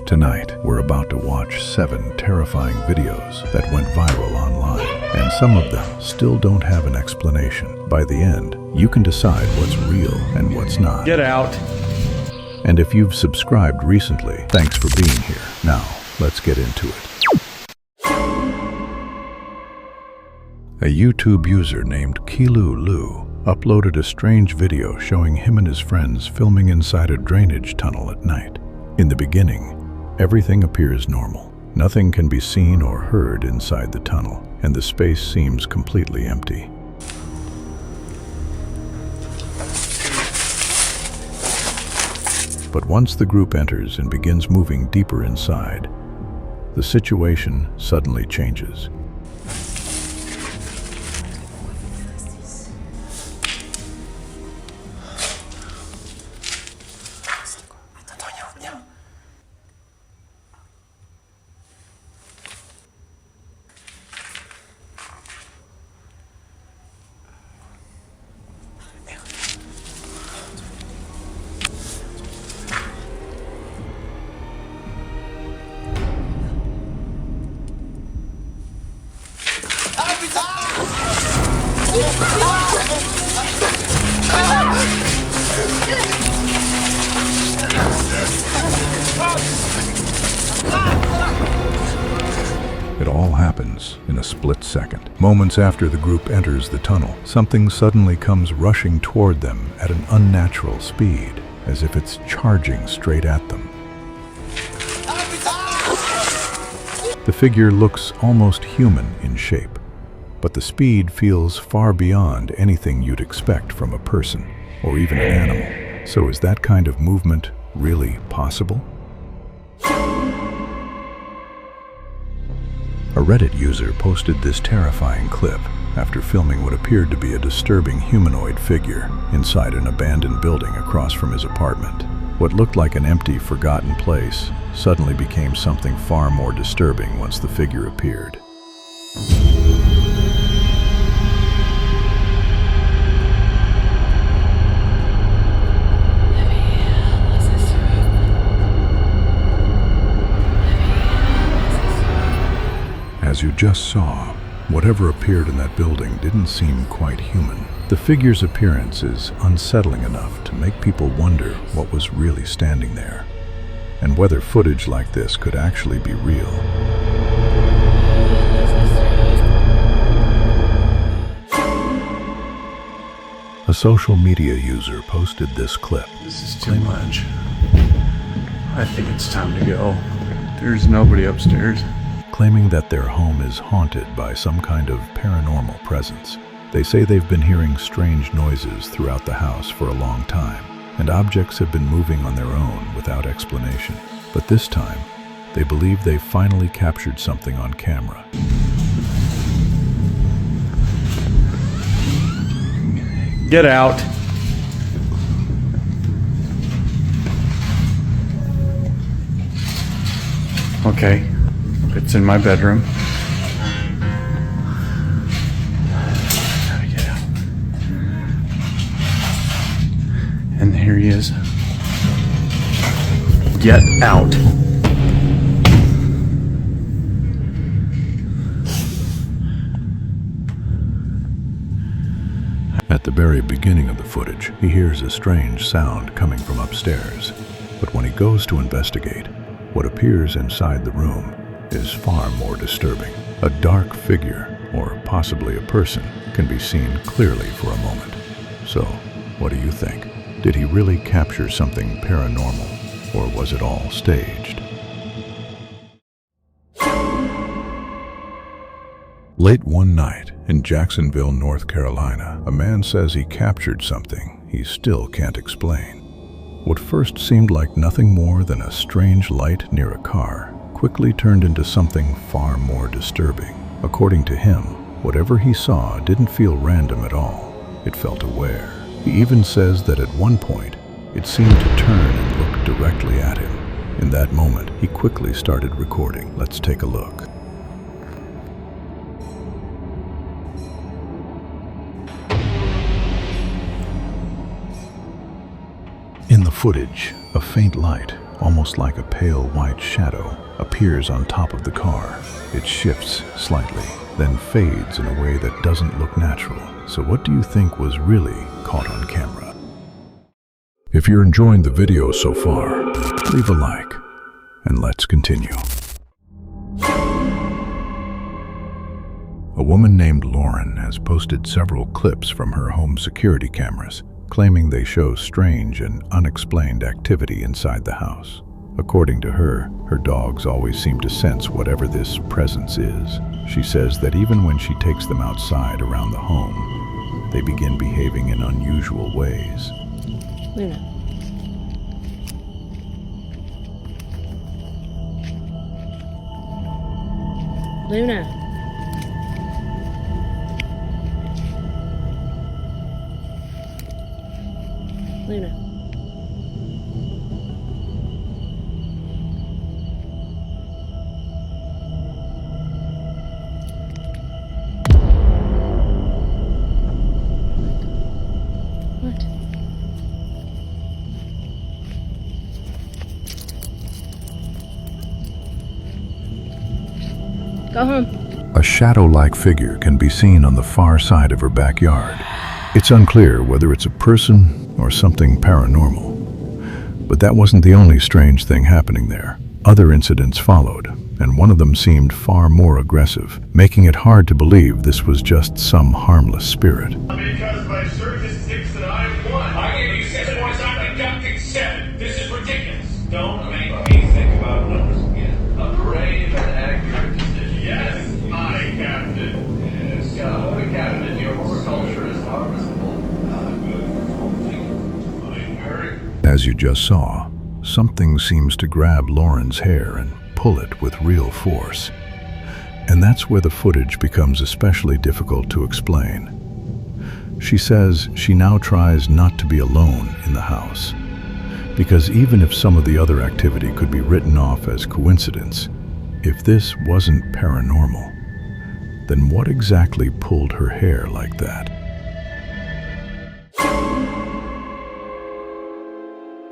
Tonight, we're about to watch 7 terrifying videos that went viral online, and some of them still don't have an explanation. By the end, you can decide what's real and what's not. Get out. And if you've subscribed recently, thanks for being here. Now, let's get into it. A YouTube user named Kilu Lu uploaded a strange video showing him and his friends filming inside a drainage tunnel at night. In the beginning, everything appears normal. Nothing can be seen or heard inside the tunnel, and the space seems completely empty. But once the group enters and begins moving deeper inside, the situation suddenly changes. It all happens in a split second. Moments after the group enters the tunnel, something suddenly comes rushing toward them at an unnatural speed, as if it's charging straight at them. The figure looks almost human in shape, but the speed feels far beyond anything you'd expect from a person or even an animal. So is that kind of movement really possible? A Reddit user posted this terrifying clip after filming what appeared to be a disturbing humanoid figure inside an abandoned building across from his apartment. What looked like an empty, forgotten place suddenly became something far more disturbing once the figure appeared. As you just saw, whatever appeared in that building didn't seem quite human. The figure's appearance is unsettling enough to make people wonder what was really standing there, and whether footage like this could actually be real. A social media user posted this clip. This is too much. I think it's time to go. There's nobody upstairs. Claiming that their home is haunted by some kind of paranormal presence. They say they've been hearing strange noises throughout the house for a long time, and objects have been moving on their own without explanation. But this time, they believe they've finally captured something on camera. Get out. Okay. It's in my bedroom. Gotta get out. And here he is. Get out. At the very beginning of the footage, he hears a strange sound coming from upstairs. But when he goes to investigate, what appears inside the room is far more disturbing. A dark figure, or possibly a person, can be seen clearly for a moment. So, what do you think? Did he really capture something paranormal, or was it all staged? Late one night in Jacksonville, North Carolina, a man says he captured something he still can't explain. What first seemed like nothing more than a strange light near a car quickly turned into something far more disturbing. According to him, whatever he saw didn't feel random at all. It felt aware. He even says that at one point, it seemed to turn and look directly at him. In that moment, he quickly started recording. Let's take a look. In the footage, a faint light, almost like a pale white shadow, appears on top of the car. It shifts slightly, then fades in a way that doesn't look natural. So what do you think was really caught on camera? If you're enjoying the video so far, leave a like, and let's continue. A woman named Lauren has posted several clips from her home security cameras, claiming they show strange and unexplained activity inside the house. According to her, her dogs always seem to sense whatever this presence is. She says that even when she takes them outside around the home, they begin behaving in unusual ways. Luna. Luna. Luna. What? Go home. A shadow-like figure can be seen on the far side of her backyard. It's unclear whether it's a person or something paranormal. But that wasn't the only strange thing happening there. Other incidents followed, and one of them seemed far more aggressive, making it hard to believe this was just some harmless spirit. Because my search is 6 and I 1. I gave you 6 points, I'm conducting 7. This is ridiculous. Don't make me think about numbers again. A brave and accurate decision. Yes, my captain. Yes, holy captain, your horticulture is harvestable. As you just saw, something seems to grab Lauren's hair and pull it with real force. And that's where the footage becomes especially difficult to explain. She says she now tries not to be alone in the house, because even if some of the other activity could be written off as coincidence, if this wasn't paranormal, then what exactly pulled her hair like that?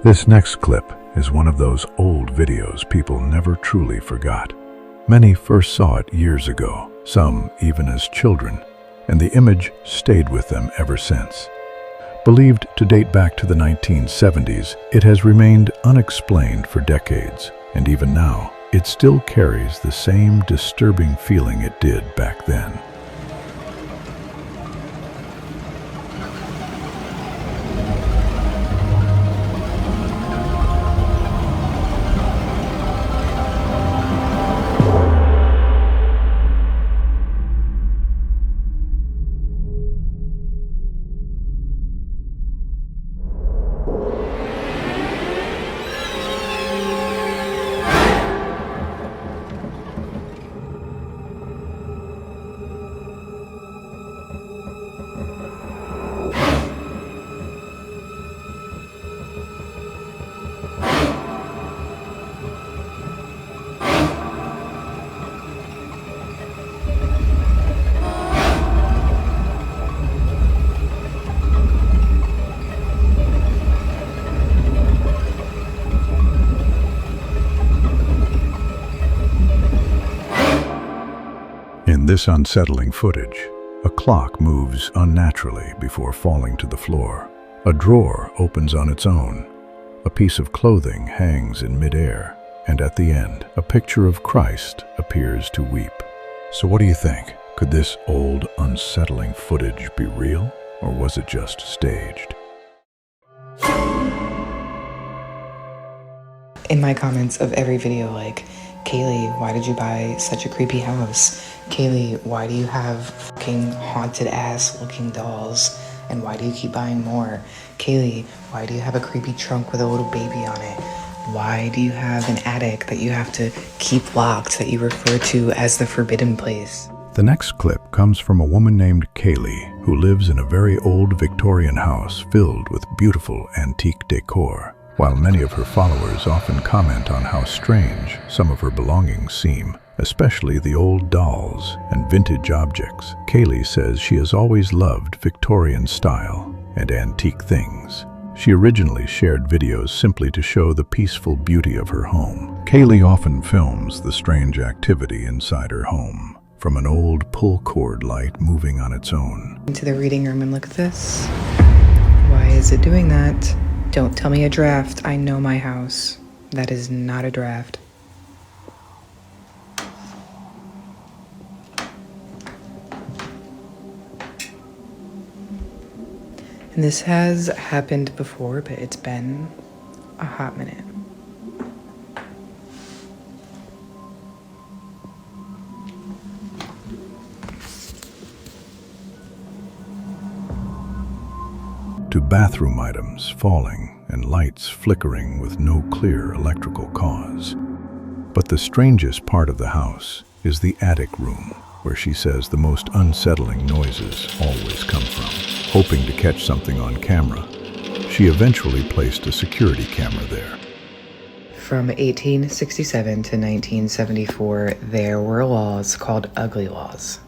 This next clip is one of those old videos people never truly forgot. Many first saw it years ago, some even as children, and the image stayed with them ever since. Believed to date back to the 1970s, it has remained unexplained for decades, and even now, it still carries the same disturbing feeling it did back then. In this unsettling footage, a clock moves unnaturally before falling to the floor. A drawer opens on its own. A piece of clothing hangs in midair, and at the end, a picture of Christ appears to weep. So what do you think? Could this old, unsettling footage be real, or was it just staged? In my comments of every video, like, Kaylee, why did you buy such a creepy house? Kaylee, why do you have fucking haunted ass looking dolls? And why do you keep buying more? Kaylee, why do you have a creepy trunk with a little baby on it? Why do you have an attic that you have to keep locked that you refer to as the forbidden place? The next clip comes from a woman named Kaylee, who lives in a very old Victorian house filled with beautiful antique decor. While many of her followers often comment on how strange some of her belongings seem, especially the old dolls and vintage objects, Kaylee says she has always loved Victorian style and antique things. She originally shared videos simply to show the peaceful beauty of her home. Kaylee often films the strange activity inside her home, from an old pull cord light moving on its own. Into the reading room and look at this. Why is it doing that? Don't tell me a draft. I know my house. That is not a draft. And this has happened before, but it's been a hot minute. To bathroom items falling and lights flickering with no clear electrical cause. But the strangest part of the house is the attic room, where she says the most unsettling noises always come from. Hoping to catch something on camera, she eventually placed a security camera there. From 1867 to 1974, there were laws called ugly laws.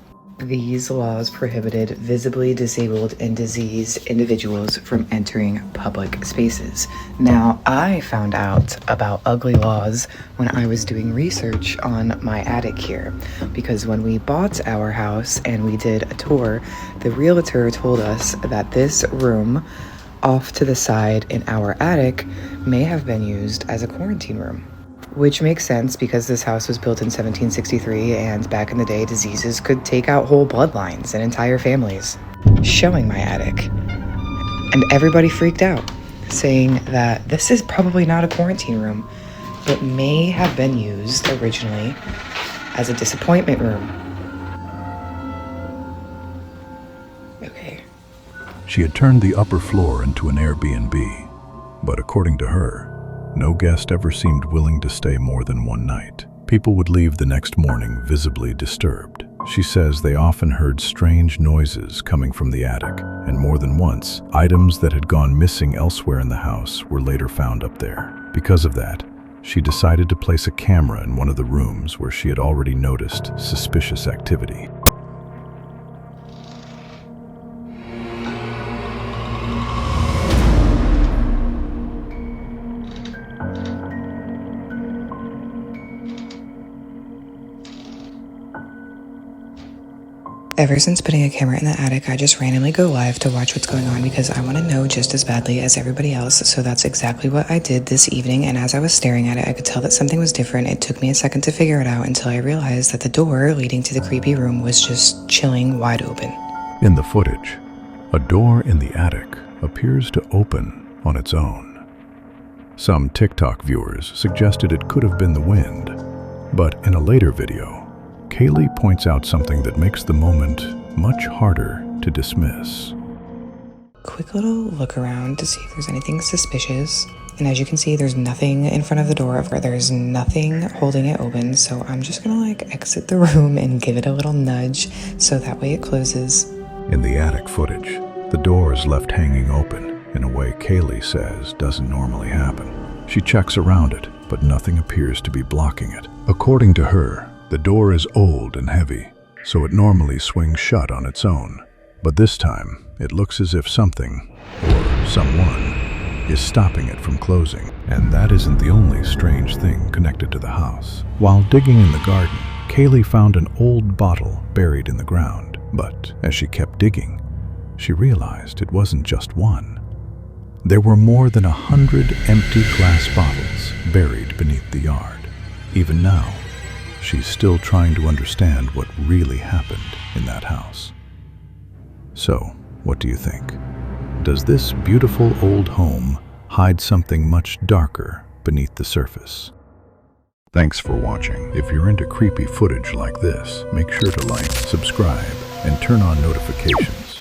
These laws prohibited visibly disabled and diseased individuals from entering public spaces. Now, I found out about ugly laws when I was doing research on my attic here, because when we bought our house and we did a tour, the realtor told us that this room off to the side in our attic may have been used as a quarantine room. Which makes sense because this house was built in 1763, and back in the day, diseases could take out whole bloodlines and entire families. Showing my attic. And everybody freaked out, saying that this is probably not a quarantine room, but may have been used originally as a disappointment room. Okay. She had turned the upper floor into an Airbnb, but according to her, no guest ever seemed willing to stay more than one night. People would leave the next morning visibly disturbed. She says they often heard strange noises coming from the attic, and more than once, items that had gone missing elsewhere in the house were later found up there. Because of that, she decided to place a camera in one of the rooms where she had already noticed suspicious activity. Ever since putting a camera in the attic, I just randomly go live to watch what's going on because I want to know just as badly as everybody else. So that's exactly what I did this evening, and as I was staring at it, I could tell that something was different. It took me a second to figure it out until I realized that the door leading to the creepy room was just chilling wide open. In the footage, a door in the attic appears to open on its own. Some TikTok viewers suggested it could have been the wind, but in a later video, Kaylee points out something that makes the moment much harder to dismiss. Quick little look around to see if there's anything suspicious. And as you can see, there's nothing in front of the door. There's nothing holding it open. So I'm just gonna exit the room and give it a little nudge so that way it closes. In the attic footage, the door is left hanging open in a way Kaylee says doesn't normally happen. She checks around it, but nothing appears to be blocking it. According to her, the door is old and heavy, so it normally swings shut on its own. But this time, it looks as if something, or someone, is stopping it from closing. And that isn't the only strange thing connected to the house. While digging in the garden, Kaylee found an old bottle buried in the ground. But as she kept digging, she realized it wasn't just one. There were more than 100 empty glass bottles buried beneath the yard. Even now, she's still trying to understand what really happened in that house. So, what do you think? Does this beautiful old home hide something much darker beneath the surface? Thanks for watching. If you're into creepy footage like this, make sure to like, subscribe, and turn on notifications.